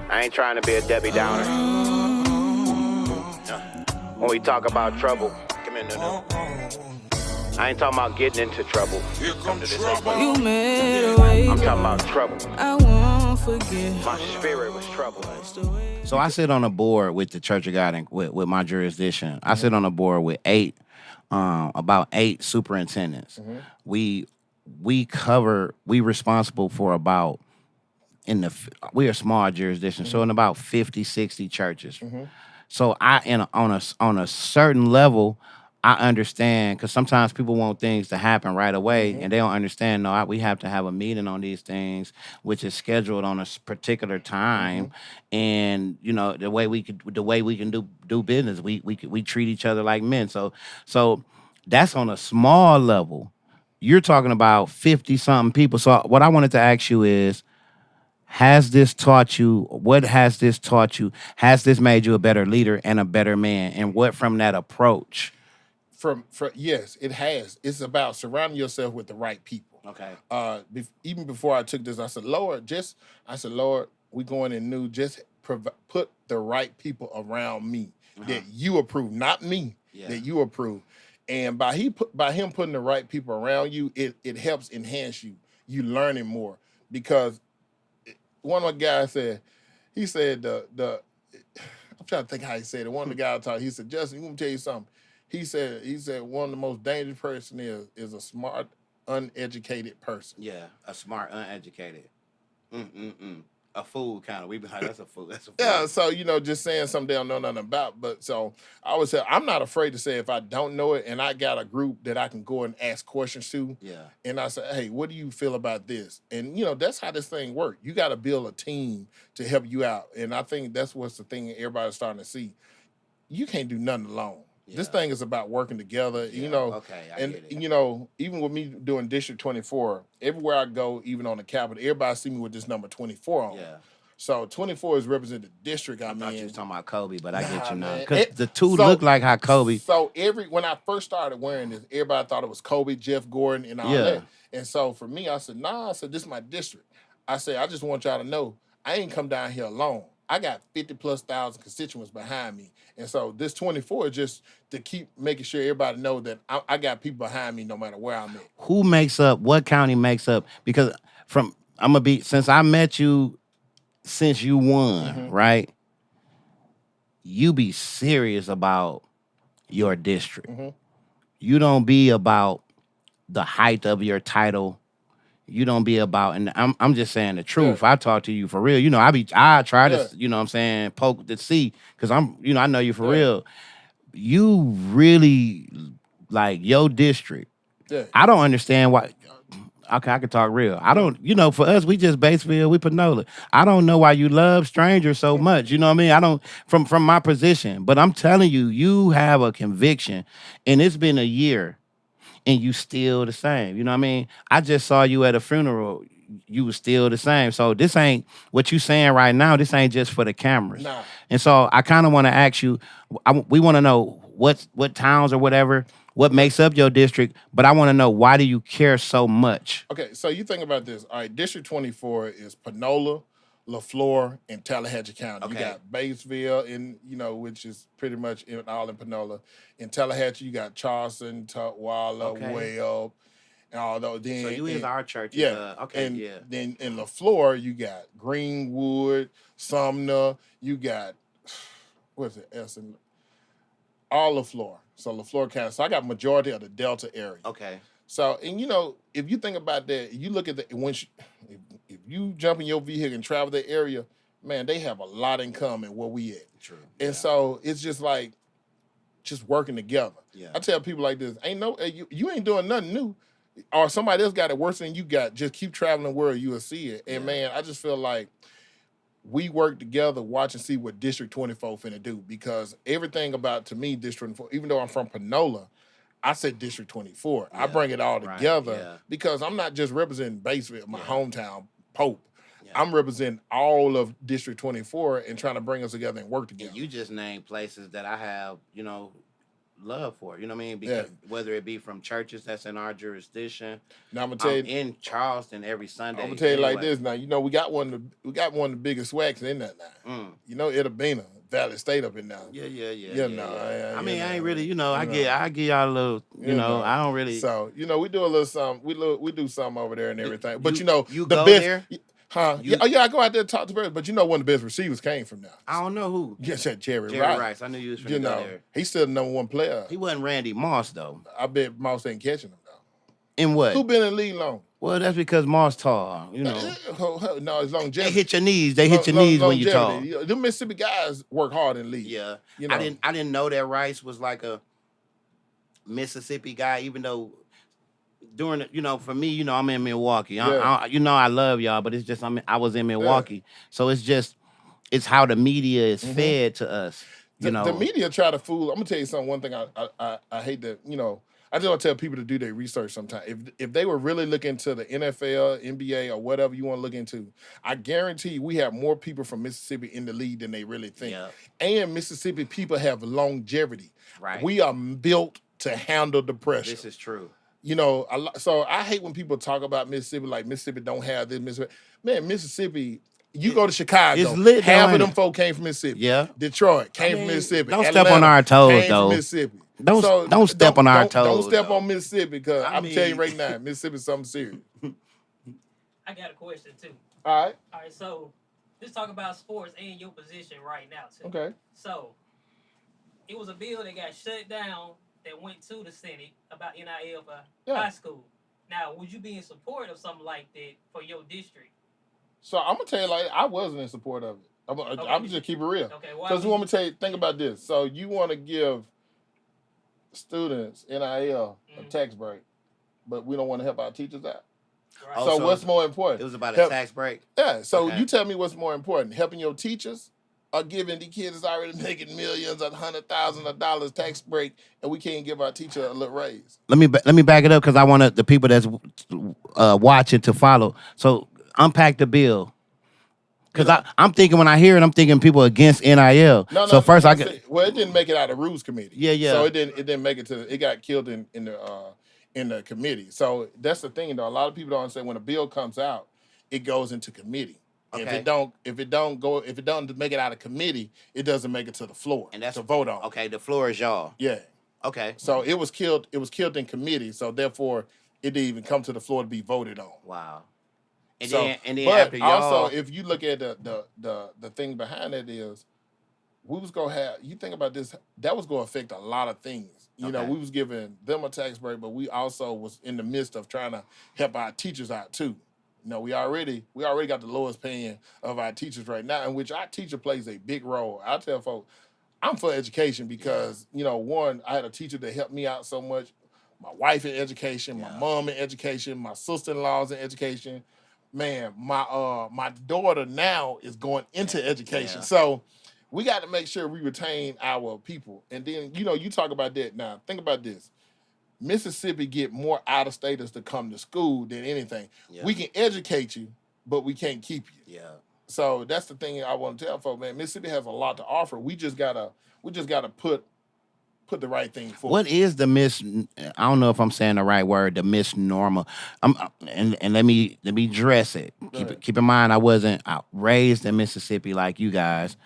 I ain't trying to be a Debbie Downer. When we talk about trouble, come in, no. I ain't talking about getting into trouble. Come to this You made a way. I'm talking about trouble. I won't forget. My spirit was troubled. So I sit on a board with the Church of God and with my jurisdiction. I sit on a board with about eight superintendents. We we responsible for about we are a small jurisdiction, so in about 50, 60 churches. So on a certain level, I understand because sometimes people want things to happen right away, and they don't understand. No, we have to have a meeting on these things, which is scheduled on a particular time, and the way we can do business, we treat each other like men. So that's on a small level. You're talking about 50 something people. So what I wanted to ask you is, has this taught you? What has this taught you? Has this made you a better leader and a better man? And what from that approach? From yes, it has. It's about surrounding yourself with the right people. Okay. Even before I took this, I said, Lord, we going in new. Just put the right people around me that you approve, not me, that you approve. And by him putting the right people around you, it helps enhance you. You learning more because one of my guys said, he said I'm trying to think how he said it. One of the guys talked. He said, Justin, let me tell you something. He said one of the most dangerous person is a smart, uneducated person. Yeah, a smart, uneducated. A fool kind of. We be like, that's a fool. That's a fool. Yeah, so just saying something they don't know nothing about. But so I would say I'm not afraid to say if I don't know it and I got a group that I can go and ask questions to. Yeah. And I say, hey, what do you feel about this? And that's how this thing works. You got to build a team to help you out. And I think that's what's the thing everybody's starting to see. You can't do nothing alone. Yeah. This thing is about working together, Yeah. Okay, I and get it. Even with me doing District 24, everywhere I go, even on the Capitol, everybody see me with this number 24 on. Yeah. So 24 is representing the district I I'm thought in. you was talking about Kobe, but I get you now. Man. Because the two look like how Kobe. So when I first started wearing this, everybody thought it was Kobe, Jeff Gordon, and all that. And so for me, I said, nah, this is my district. I said, I just want y'all to know, I ain't come down here alone. I got 50,000+ constituents behind me. And so this 24 is just to keep making sure everybody know that I got people behind me no matter where I'm at. Who makes up, what county makes up? Because since I met you, since you won, right? You be serious about your district. You don't be about the height of your title. You don't be about, and I'm just saying the truth. Yeah. I talk to you for real. I try to, poke to see, because I know you for real. You really like your district. Yeah. I don't understand why. Okay, I can talk real. I don't, for us, we just Batesville, we Panola. I don't know why you love strangers so much. You know what I mean? I don't, from my position, but I'm telling you, you have a conviction, and it's been a year, and you still the same. You know what I mean? I just saw you at a funeral. You was still the same. So this ain't what you saying right now. This ain't just for the cameras. Nah. And so I kind of want to ask you. We want to know what towns or whatever, what makes up your district. But I want to know, why do you care so much? Okay, so you think about this. All right, District 24 is Panola, LaFleur, and Tallahatchie County. Okay. You got Batesville, which is pretty much all in Panola. In Tallahatchie, you got Charleston, Tutwiler, Webb, and all those. Then, so you is our church. Yeah. Okay. And yeah. then in LaFleur, you got Greenwood, Sumner. You got what's it? All LaFleur. So LaFleur County. So I got majority of the Delta area. Okay. So, and if you think about that, you look at if you jump in your vehicle and travel that area, man, they have a lot in common where we at. True. And so it's just like just working together. Yeah. I tell people like this, you ain't doing nothing new. Or somebody else got it worse than you got. Just keep traveling where you will see it. And man, I just feel like we work together, watch and see what District 24 finna do. Because everything about, to me, District 24, even though I'm from Panola, I said District 24. Yeah, I bring it all together because I'm not just representing Batesville, my hometown, Pope. Yeah. I'm representing all of District 24 and trying to bring us together and work together. And you just named places that I have, love for. You know what I mean? Yeah. Because whether it be from churches that's in our jurisdiction, Now I'm gonna tell I'm you. in Charleston every Sunday. I'm gonna tell you like anyway. this. Now you know we got one of the biggest swags in that now. Mm. You know Itabena, Valley State up in now. Yeah. You know, I mean, I know, ain't really, I you give y'all a little, know. I don't really. So we do a little something. We do something over there and everything. But you the go best, there? huh? You- Yeah, I go out there and talk to birds. But one of the best receivers came from now. I don't know who. Yes, that Jerry Jerry Rice. Rice. I knew you was You finna go know, there. he's still the number one player. He wasn't Randy Moss though. I bet Moss ain't catching him though. In what? Who been in the league long? Well, that's because Moss tall. You know, No, it's longevity. they hit your knees. They hit your knees when you tall. Longevity. Them Mississippi guys work hard in the league. Yeah, You know. I didn't know that Rice was like a Mississippi guy, even though during for me, I'm in Milwaukee. Yeah. I love y'all, but it's just I was in Milwaukee, so it's how the media is fed to us. The media try to fool. I'm gonna tell you something. One thing I hate to I just want to tell people to do their research sometimes. If they were really looking to the NFL, NBA, or whatever you want to look into, I guarantee you we have more people from Mississippi in the league than they really think. Yeah. And Mississippi people have longevity. Right. We are built to handle the pressure. This is true. So I hate when people talk about Mississippi like Mississippi don't have this. Mississippi. You go to Chicago. It's lit, half though, of them ain't it? folk came from Mississippi. Yeah. Detroit came from Mississippi. Don't step on our toes, came though. From Mississippi. Don't step on our Don't toes, step though. on Mississippi because I I'm telling you mean- right now, Mississippi's something serious. I got a question too. All right. All right, so let's talk about sports and your position right now too. Okay. So it was a bill that got shut down that went to the Senate about NIL for Yeah. high school. Now, would you be in support of something like that for your district? So I'm gonna tell you like I wasn't in support of it. I'm just keep it real. Okay, why? Because you want me to tell you, think about this. So you want to give students NIL a tax break, but we don't want to help our teachers out. Right. Oh, So so what's more important? It was about a Help- tax break. Yeah. So Okay. you tell me what's more important: helping your teachers, or giving the kids that's already making millions and $100,000 tax break, and we can't give our teacher a little raise. Let me back it up because I want the people that's watching to follow. So unpack the bill. Because I'm thinking when I hear it, I'm thinking people against NIL. No. So first I it didn't make it out of rules committee. Yeah. So it didn't make it to. It got killed in the committee. So that's the thing though. A lot of people don't understand when a bill comes out, it goes into committee. Okay. If it don't make it out of committee, it doesn't make it to the floor and that's to vote on. Okay, the floor is y'all. Yeah. Okay. So it was killed. It was killed in committee. So therefore, it didn't even come to the floor to be voted on. Wow. And So, then but after y'all, also, if you look at the thing behind it is, we was gonna have. You think about this. That was gonna affect a lot of things. Okay. We was giving them a tax break, but we also was in the midst of trying to help our teachers out too. We already got the lowest paying of our teachers right now, in which our teacher plays a big role. I tell folks, I'm for education because one, I had a teacher that helped me out so much. My wife in education, my mom in education, my sister-in-law's in education. Man, my daughter now is going into education. Yeah. So we got to make sure we retain our people. And then, you talk about that now. Think about this. Mississippi get more out-of-staters to come to school than anything. Yeah. We can educate you, but we can't keep you. Yeah. So that's the thing I want to tell folks, man. Mississippi has a lot to offer. We just gotta put the right thing forward. What is the I don't know if I'm saying the right word, the misnomer. And let me address it. Keep in mind I wasn't raised in Mississippi like you guys.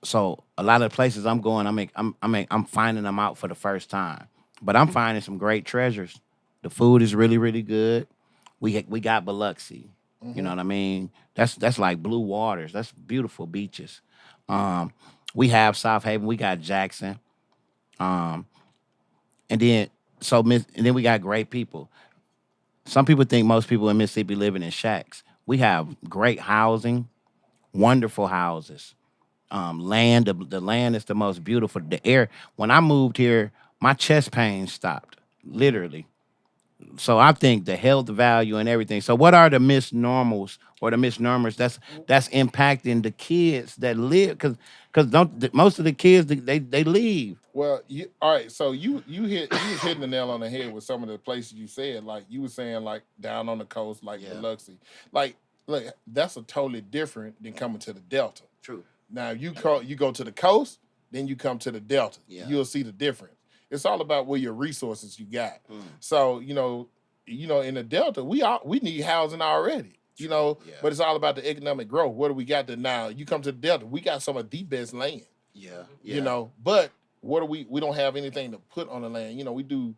So a lot of the places I'm going, I'm finding them out for the first time. But I'm finding some great treasures. The food is really, really good. We got Biloxi. You know what I mean? That's like blue waters. That's beautiful beaches. We have South Haven. We got Jackson. And then we got great people. Some people think most people in Mississippi living in shacks. We have great housing, wonderful houses. Land, the land is the most beautiful. The air. When I moved here, my chest pain stopped, literally. So I think the health value and everything. So what are the misnomers or the misnomers that's impacting the kids that live? Because most of the kids they leave. Well, all right. So you was hitting the nail on the head with some of the places you said. Like you were saying, like down on the coast, like Biloxi. Like, look, that's a totally different than coming to the Delta. True. Now you go to the coast, then you come to the Delta. Yeah. You'll see the difference. It's all about where your resources you got. Mm. So, in the Delta, we need housing already. Yeah. But it's all about the economic growth. What do we got to now? You come to the Delta, we got some of the best land. Yeah. But what do we don't have anything to put on the land. We do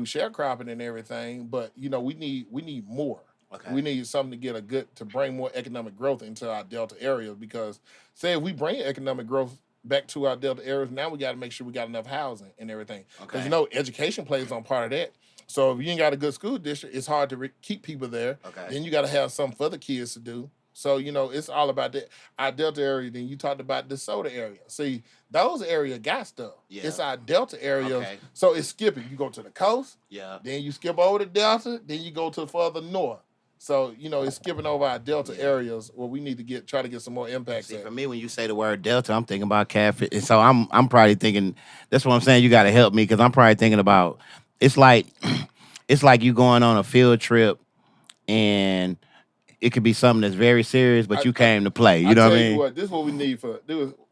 sharecropping and everything, but we need more. Okay. We need something to bring more economic growth into our Delta areas, because say if we bring economic growth back to our Delta areas, now we got to make sure we got enough housing and everything. Because Okay. education plays on part of that. So if you ain't got a good school district, it's hard to keep people there. Okay. Then you got to have something for the kids to do. So it's all about that. Our Delta area. Then you talked about the DeSoto area. See, those areas got stuff. Yeah. It's our Delta areas. Okay. So it's skipping. You go to the coast, Yeah. then you skip over the Delta, then you go to further north. So it's skipping over our Delta areas where we need to try to get some more impacts. See, at. for me, when you say the word Delta, I'm thinking about catfish. And so I'm probably thinking, that's what I'm saying. You got to help me, because I'm probably thinking about, it's like you going on a field trip, and it could be something that's very serious, but you came to play. You know what I mean? This is what we need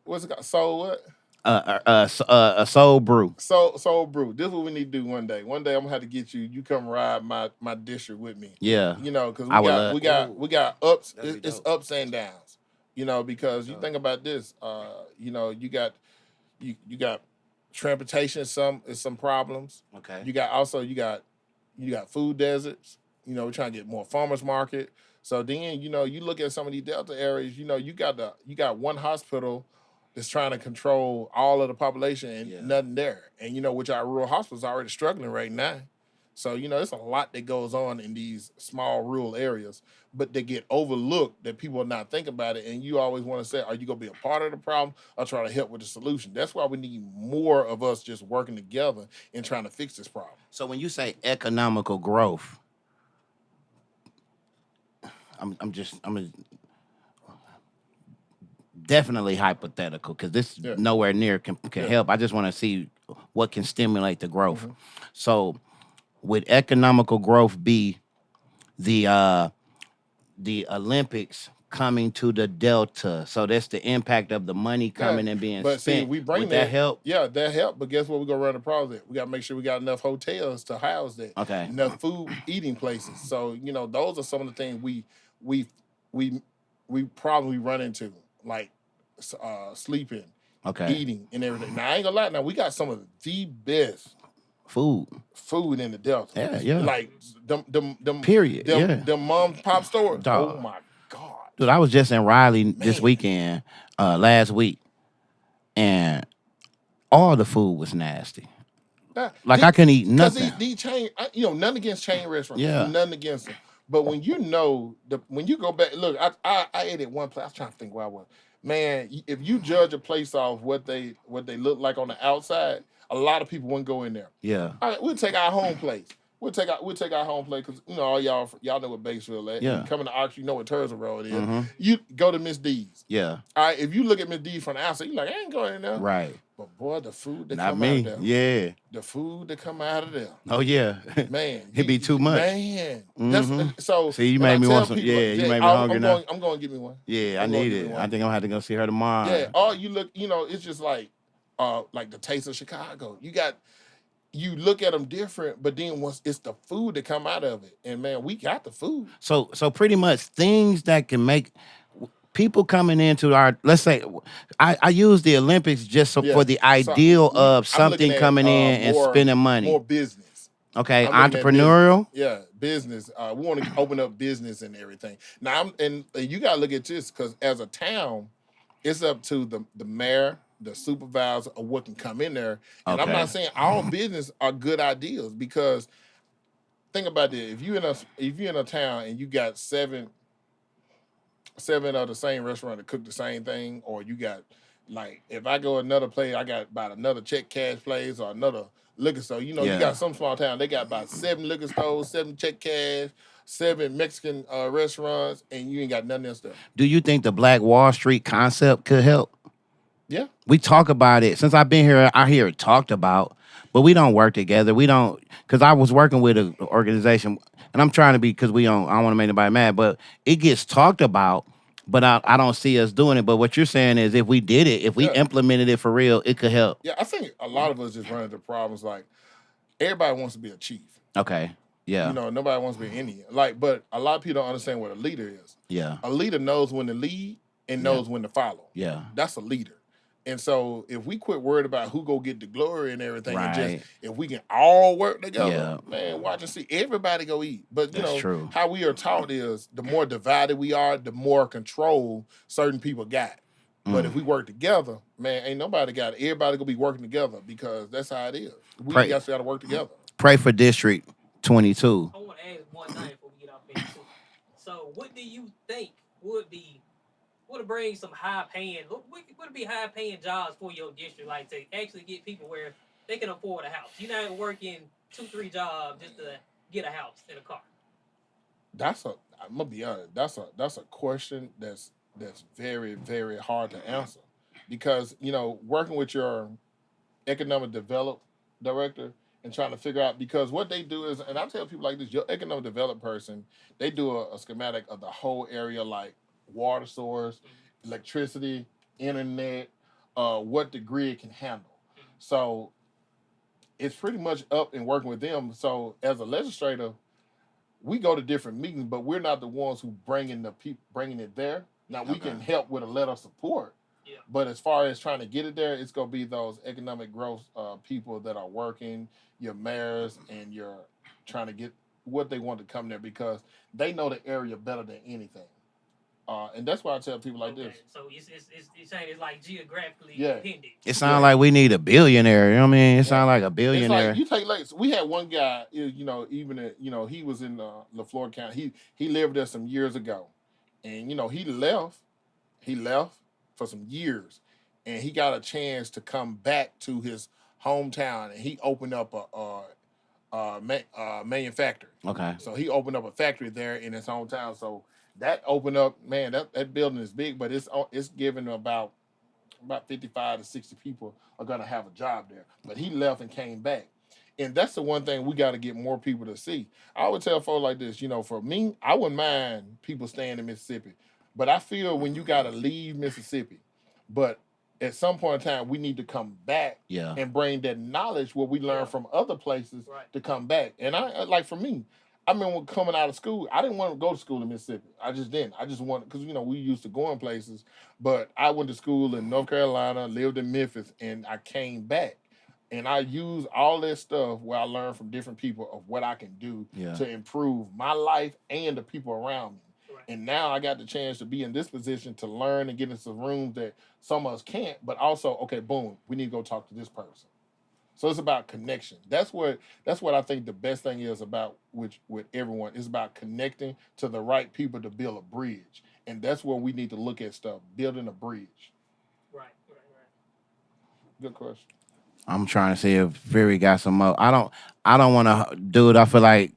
what's it called? Soul what? A soul brew. Soul brew. This is what we need to do one day. One day I'm gonna have to get you. You come ride my district with me. Yeah. Because I would love- we got ups. That'd be It's dope. ups and downs. Because you think about this. You got transportation. Is some problems. Okay. You got food deserts. We're trying to get more farmers market. So then you look at some of these Delta areas. You got one hospital that's trying to control all of the population and nothing there. And which our rural hospitals are already struggling right now. So it's a lot that goes on in these small rural areas, but they get overlooked, that people are not thinking about it. And you always want to say, are you gonna be a part of the problem or try to help with the solution? That's why we need more of us just working together and trying to fix this problem. So when you say economical growth, I'm definitely hypothetical, because this nowhere near can help. I just want to see what can stimulate the growth. Mm-hmm. So would economical growth be the Olympics coming to the Delta? So that's the impact of the money coming and being but spent. See, we bring would that help? Yeah, that help. But guess what? We're gonna run the problem at? We gotta make sure we got enough hotels to house that. Okay. Enough food eating places. So those are some of the things we probably run into, like sleeping, Okay. eating, and everything. Now I ain't gonna lie. Now we got some of the best Food. in the Delta. Yeah. Like them Period. them mom and pop stores. Dog. Oh my God. Dude, I was just in Raleigh this weekend, last week, and all the food was nasty. Like I couldn't eat nothing. Because these chain, nothing against chain restaurants. Yeah. Nothing against them. But when when you go back, look, I ate at one place. I was trying to think where I was. Man, if you judge a place off what they look like on the outside, a lot of people wouldn't go in there. Yeah. All right, we'll take our home place. We'll take our home place, because all y'all know what Batesville is. Yeah. You coming to Oxford, you know what Terza Road is. Mhm. You go to Miss D's. Yeah. All right, if you look at Miss D's from the outside, you're like, I ain't going in there. Right. But boy, the food that Not come out me. of there. Yeah. The food that come out of there. Oh yeah. Man, It'd be too much. Man, Mhm. so See, you and made I me tell want some. people, Yeah, you made me I'm hungry now. I'm going to get me one. Yeah, I I'm gonna need get it. me I one. think I'm gonna have to go see her tomorrow. Yeah, or you look, it's just like the taste of Chicago. You look at them different, but then once it's the food that come out of it, and man, we got the food. So pretty much things that can make people coming into our, let's say, I use the Olympics just Yeah. for the So, ideal of I'm something looking at, coming in and more- spending money. More business. Okay, I'm looking at entrepreneurial. Yeah, business. We want to open up business and everything. Now, and you got to look at this, because as a town, it's up to the mayor, the supervisor, of what can come in there. And I'm Okay. not saying all business are good ideas, because think about this: if you're in a town and you got seven of the same restaurant that cook the same thing, or you got, like, if I go another place, I got about another check cash place or another liquor store. You Yeah. got some small town, they got about 7 liquor stores, 7 check cash, 7 Mexican restaurants, and you ain't got none of that stuff. Do you think the Black Wall Street concept could help? Yeah. We talk about it since I've been here. I hear it talked about, but we don't work together. We don't, because I was working with an organization, and I'm trying to be, because I don't want to make anybody mad, but it gets talked about but I don't see us doing it. But what you're saying is, if we did it, if we Yeah. implemented it for real, it could help. Yeah, I think a lot of us just run into problems like everybody wants to be a chief. Okay. Yeah. You know, nobody wants to be any. Like, but a lot of people don't understand what a leader is. Yeah. A leader knows when to lead and knows when to follow. Yeah. That's a leader. And so if we quit worried about who go get the glory and everything, and Right. just if we can all work together, Yeah. man, watch and see. Everybody go eat. But you That's know, true. how we are taught is the more divided we are, the more control certain people got. But if we work together, man, ain't nobody got it. Everybody gonna be working together because that's how it is. We Pray. got to work together. Pray for District 22. I want to ask one thing before we get off here too. So, what do you think would bring some high paying? Would it be high paying jobs for your district, like to actually get people where they can afford a house? You're not working 2-3 jobs just to get a house and a car. I'm gonna be honest. That's a question that's very, very hard to answer because you know working with your economic develop director and trying to figure out because what they do is, and I tell people like this: your economic develop person, they do a schematic of the whole area, like water source, electricity, internet, what the grid can handle. So it's pretty much up and working with them. So as a legislator, we go to different meetings, but we're not the ones who bringing it there. Now we can help with a letter of support, Yeah. but as far as trying to get it there, it's gonna be those economic growth people that are working, your mayors, and you're trying to get what they want to come there because they know the area better than anything. And that's why I tell people like this. So it's saying it's like geographically Yeah. dependent. It sounds like we need a billionaire. You know what I mean? It sounds like a It's billionaire. like you take like we had one guy, you know, he was in LaFleur County. He lived there some years ago, and you know he left for some years, and he got a chance to come back to his hometown, and he opened up a manufacturer. Okay. So he opened up a factory there in his hometown. So that opened up, man. That building is big, but it's giving about 55 to 60 people are going to have a job there. But he left and came back. And that's the one thing we got to get more people to see. I would tell folks like this, you know, for me, I wouldn't mind people staying in Mississippi. But I feel when you got to leave Mississippi, but at some point in time, we need to come back Yeah. and bring that knowledge what we learned from other places Right. to come back. And I like for me, I remember when coming out of school, I didn't want to go to school in Mississippi. I just didn't. I just wanted, because, you know, we used to go in places, but I went to school in North Carolina, lived in Memphis, and I came back. And I used all that stuff where I learned from different people of what I can do Yeah. to improve my life and the people around me. Right. And now I got the chance to be in this position to learn and get into some rooms that some of us can't, but also, okay, boom, we need to go talk to this person. So it's about connection. That's what I think the best thing is about with everyone. It's about connecting to the right people to build a bridge. And that's where we need to look at stuff, building a bridge. Right. Good question. I'm trying to see if Fury got some more. I don't want to do it. I feel like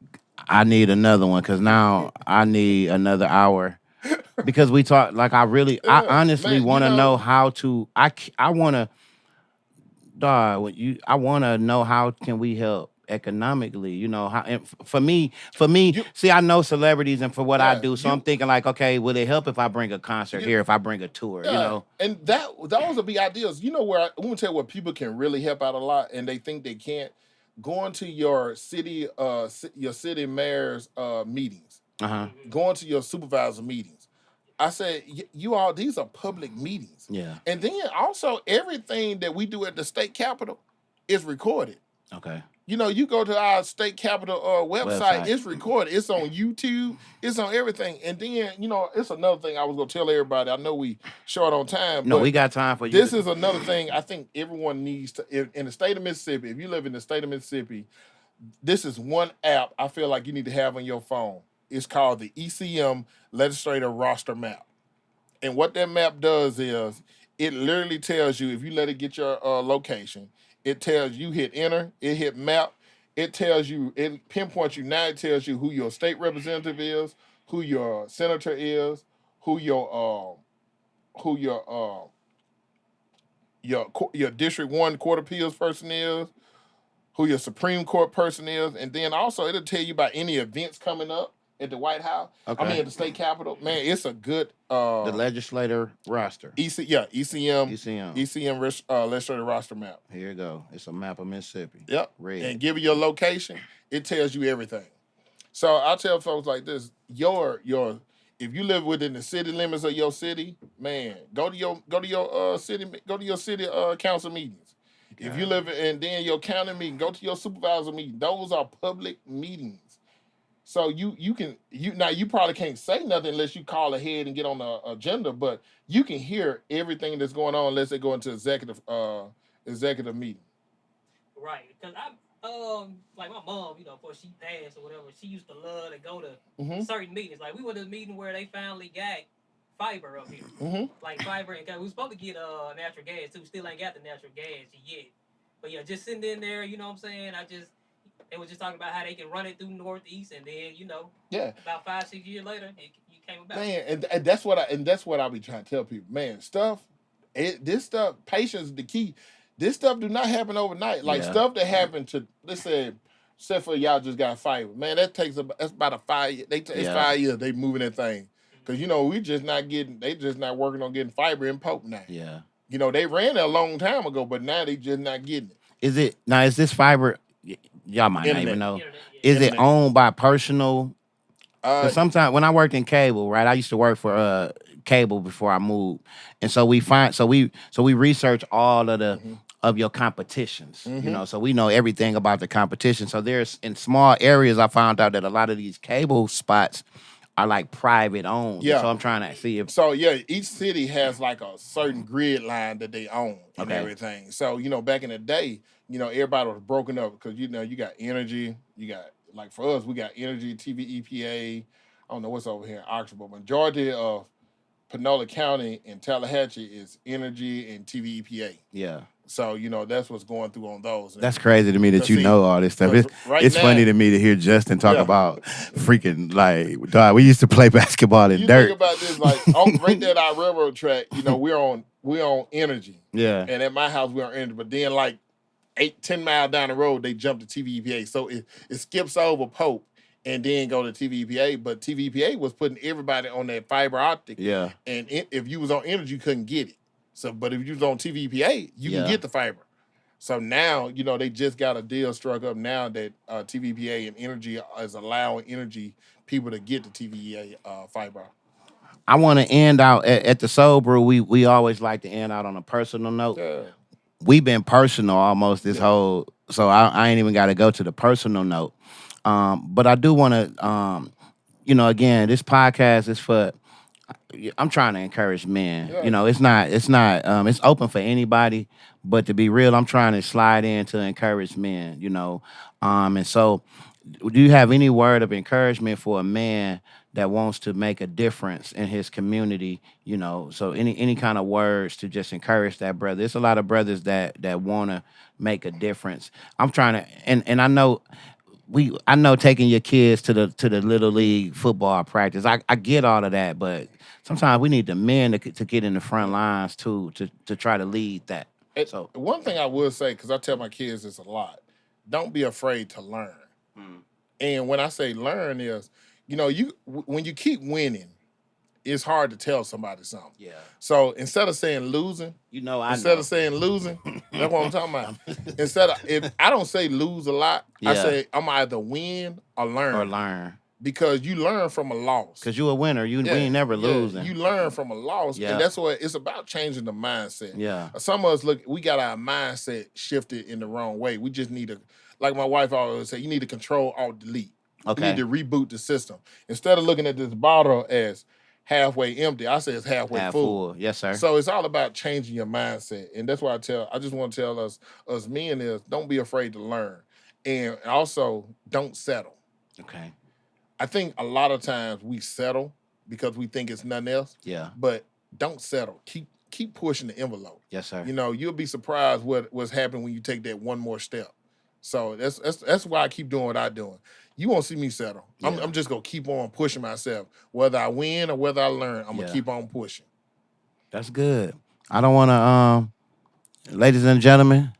I need another one because now I need another hour because we talk like I honestly man, want to you know- know how to. I want to. Dog, I want to know how can we help economically. You know how and for me. See, I know celebrities and for what I Yeah, do, so I'm thinking like, okay, will it help if I bring a concert here? If I bring a tour, you know? And those would be ideas. You know where I'm gonna tell you where people can really help out a lot, and they think they can't. Going to your city mayor's meetings, going to your supervisor meetings. I said, you all, these are public meetings. Yeah. And then also everything that we do at the state capitol is recorded. Okay. You know, you go to our state capitol website, it's recorded. It's on YouTube. It's on everything. And then, you know, it's another thing I was going to tell everybody. I know we short on time. No, but we got time for you. this is another thing I think everyone needs to, in the state of Mississippi, if you live in the state of Mississippi, this is one app I feel like you need to have on your phone. It's called the ECM Legislative Roster Map. And what that map does is it literally tells you, if you let it get your location, it tells you hit enter, it hit map, it tells you, it pinpoints you now, it tells you who your state representative is, who your senator is, who your District 1 Court of Appeals person is, who your Supreme Court person is, and then also it'll tell you about any events coming up. at the White House. I Okay. mean, at the state capitol. Man, it's a good The legislator roster. ECM ECM. legislative roster map. Here you go. It's a map of Mississippi. Yep. Red. And give you your location, it tells you everything. So I tell folks like this: if you live within the city limits of your city, man, go to your city council meetings. If you live in then your county meeting, go to your supervisor meeting. Those are public meetings. So you probably can't say nothing unless you call ahead and get on the agenda, but you can hear everything that's going on unless they go into executive meeting. Right, because I like my mom, you know, before she passed or whatever, she used to love to go to certain meetings. Like we went to a meeting where they finally got fiber up here, like fiber, and we was supposed to get natural gas too. Still ain't got the natural gas yet, but yeah, just sitting in there, you know what I'm saying? They was just talking about how they can run it through Northeast, and then about 5-6 years later, you came about. Man, and that's what I be trying to tell people. Man, this stuff, patience is the key. This stuff do not happen overnight. Like stuff that happened to, let's say, except for y'all just got fiber. Man, that's about a 5 year. It's 5 years they moving that thing. Cause they just not working on getting fiber in Pope now. Yeah. They ran it a long time ago, but now they just not getting it. Is this fiber? Y'all might not even know. Internet, yeah. Is it owned by personal? Because sometimes when I worked in cable, right, I used to work for cable before I moved, and so we research all of the of your competitions, so we know everything about the competition. So there's in small areas, I found out that a lot of these cable spots are like private owned. Yeah. So I'm trying to see if each city has like a certain grid line that they own and everything. So back in the day, everybody was broken up because you got energy, you got like for us, we got energy, TV, EPA. I don't know what's over here in Oxford, but majority of Panola County and Tallahatchie is energy and TV, EPA. Yeah. So that's what's going through on those. That's crazy to me that you know all this stuff. It's funny to me to hear Justin talk about freaking like, dog, we used to play basketball in dirt. Think about this, like right there at our railroad track, we're on energy. Yeah. And at my house we're on energy, but then like 8-10 miles down the road they jump to TVEPA. So it skips over Pope and then go to TVEPA. But TVEPA was putting everybody on that fiber optic. Yeah. And if you was on energy, you couldn't get it. So, but if you was on TVEPA, you can get the fiber. So now, they just got a deal struck up now that TVEPA and energy is allowing energy people to get the TVA fiber. I want to end out at the Soul Brew. We always like to end out on a personal note. Yeah. We've been personal almost this whole, so I ain't even got to go to the personal note. But I do want to, again, this podcast is for. I'm trying to encourage men. Yeah. It's open for anybody. But to be real, I'm trying to slide in to encourage men. And so, do you have any word of encouragement for a man that wants to make a difference in his community? So any kind of words to just encourage that brother. There's a lot of brothers that want to make a difference. I'm trying to, and I know. I know taking your kids to the little league football practice. I get all of that, but sometimes we need the men to get in the front lines too to try to lead that. So one thing I will say, because I tell my kids this a lot, don't be afraid to learn. And when I say learn is, when you keep winning, it's hard to tell somebody something. Yeah. So instead of saying losing, instead of saying losing, that's what I'm talking about. If I don't say lose a lot, I say I'm either win or learn. Because you learn from a loss. Because you're a winner. We ain't never losing. You learn from a loss. Yeah. And that's what it's about, changing the mindset. Yeah. Some of us we got our mindset shifted in the wrong way. We just need to, like my wife always say, you need to control, alt, delete. Okay. You need to reboot the system. Instead of looking at this bottle as halfway empty, I say it's halfway full. Yes, sir. So it's all about changing your mindset. And that's why I just want to tell us men is don't be afraid to learn. And also don't settle. Okay. I think a lot of times we settle because we think it's nothing else. Yeah. But don't settle. Keep pushing the envelope. Yes, sir. You'll be surprised what's happening when you take that one more step. So that's why I keep doing what I'm doing. You won't see me settle. Yeah. I'm just gonna keep on pushing myself. Whether I win or whether I learn, I'm gonna keep on pushing. That's good. I don't want to, ladies and gentlemen,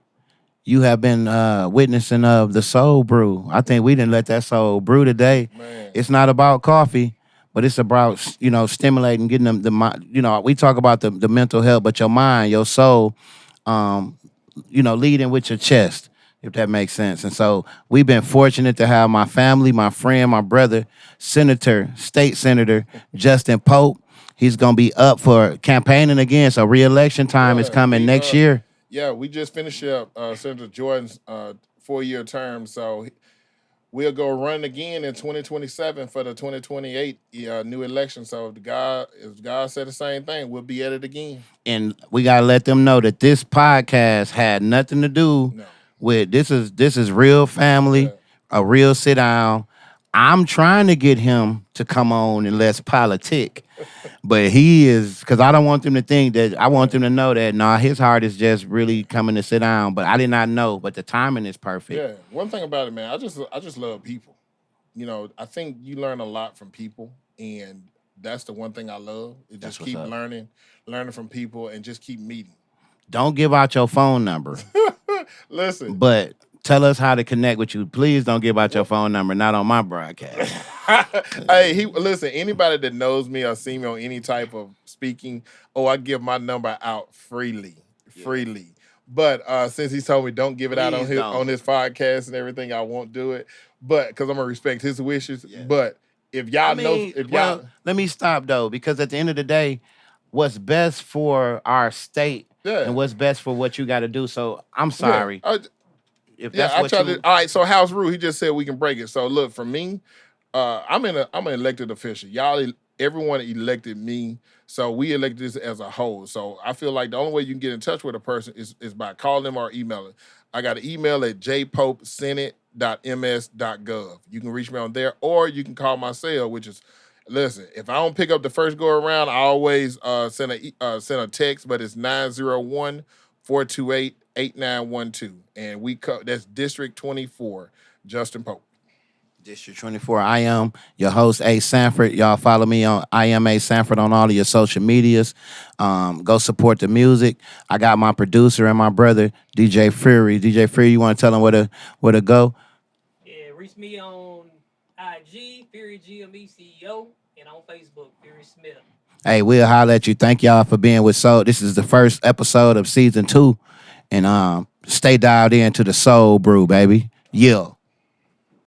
you have been witnessing of the soul brew. I think we didn't let that soul brew today. Man. It's not about coffee, but it's about stimulating, getting them the mind. We talk about the mental health, but your mind, your soul, leading with your chest, if that makes sense. And so we've been fortunate to have my family, my friend, my brother, State Senator Justin Pope. He's gonna be up for campaigning again. So re-election time is coming next year. Yeah, we just finished up Senator Jordan's 4-year term, so we'll go run again in 2027 for the 2028 new election. So if God said the same thing, we'll be at it again. And we gotta let them know that this podcast had nothing to do with this is real family, a real sit down. I'm trying to get him to come on and let's politic. But he is, because I don't want them to think that, I want them to know that, his heart is just really coming to sit down. But I did not know, but the timing is perfect. Yeah, one thing about it, man, I just love people. I think you learn a lot from people, and that's the one thing I love. Is just keep learning from people, and just keep meeting. Don't give out your phone number. Listen. But tell us how to connect with you. Please don't give out your phone number, not on my broadcast. Hey, listen, anybody that knows me or see me on any type of speaking, I give my number out freely. But since he told me don't give it out on his podcast and everything, I won't do it. But because I'm gonna respect his wishes. Yeah. But if y'all let me stop though, because at the end of the day, what's best for our state and what's best for what you got to do. So I'm sorry. If that's what all right, so House Rule, he just said we can break it. So look, for me, I'm an elected official. Everyone elected me, so we elected this as a whole. So I feel like the only way you can get in touch with a person is by calling them or emailing. I got an email at jpopesenate.ms.gov. You can reach me on there, or you can call my cell, which is, listen, if I don't pick up the first go around, I always send a text, but it's 901-428-8912. And that's District 24, Justin Pope. District 24. I am your host, A. Sanford. Y'all follow me on I am A. Sanford on all of your social medias. Go support the music. I got my producer and my brother, DJ Fury. DJ Fury, you want to tell them where to go? Yeah, reach me on IG, Fury GME CEO, and on Facebook, Fury Smith. Hey, we'll holler at you. Thank y'all for being with Soul. This is the first episode of season 2. And stay dialed in to the Soul Brew, baby. Yeah.